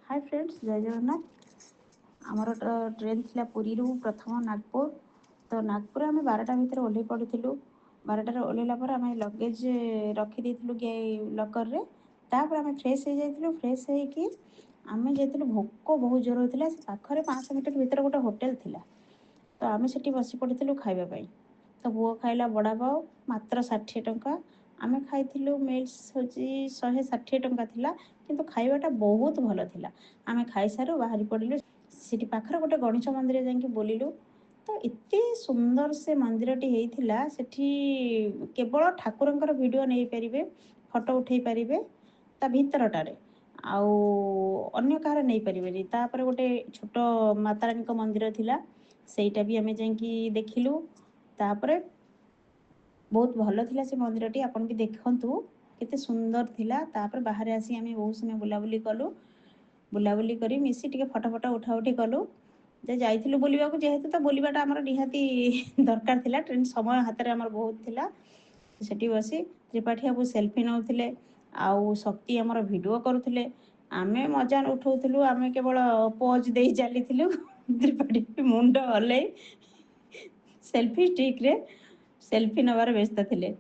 Hi friends, जय जगन्नाथ। आमर train थिला पुरी प्रथम नागपुर। तो नागपुर आम 12टा भितर ओह्लै पड़ू। 12टार ओह्लैला आम लगेज रखी लकर रे। तापर आम फ्रेश हो जाइए। फ्रेश होइकी आम जाइए। भोक बहुत जोर होता। पाखरे 500 मीटर भीतर गोटे होटेल थिला। तो आम से बसी पड़ू खावाई। तो पुओ खाइला बड़ा पाव मात्र 60 टंका। आम खाइलु मिल्स हूँ 160 टंका थिला। किंतु खाइबाटा बहुत भल थिला। आम खाई सारू बाहरी पड़िलु। सीटी पाखर गोटे गणेश मंदिर जाइए बोलिलु। तो एते सुंदर से मंदिरटी होइथिला। सेठी केवल ठाकुरंकर वीडियो नहीं पारिबे, फोटो उठेई पारिबे ता भितरटारे। आउ अन्य कहार नहीं पारिबेनी। तापर गोटे छोट मातारानी को मंदिर थिला, सेटा भी आम जाइकी देखिलु। तापरे बहुत भल थिला से मंदिरटी। आपन भी देखंतु केते सुंदर थिला। तापर बाहर आसी आम बहुत समय बुलाबुली कलु। बुलाबुली करी मिसी टिके फटो फटो उठा उठी कलु। जे जाइथिलु बुलिबाकू, जेहेतु तो बुलिबाटा हमर निहाती दरकार थिला। ट्रेन समय हाथ रे हमर बहुत थिला। सेठी बसी त्रिपाठी बाबू सेल्फी नौथिले, आउ शक्ति हमर वीडियो करुथिले। आमे मजा उठाउथिलु। आमे केवल पोज देई चलीथिलु। त्रिपाठी मुंड हलै सेल्फी स्टिक रे सेल्फी नबार व्यस्त थिले।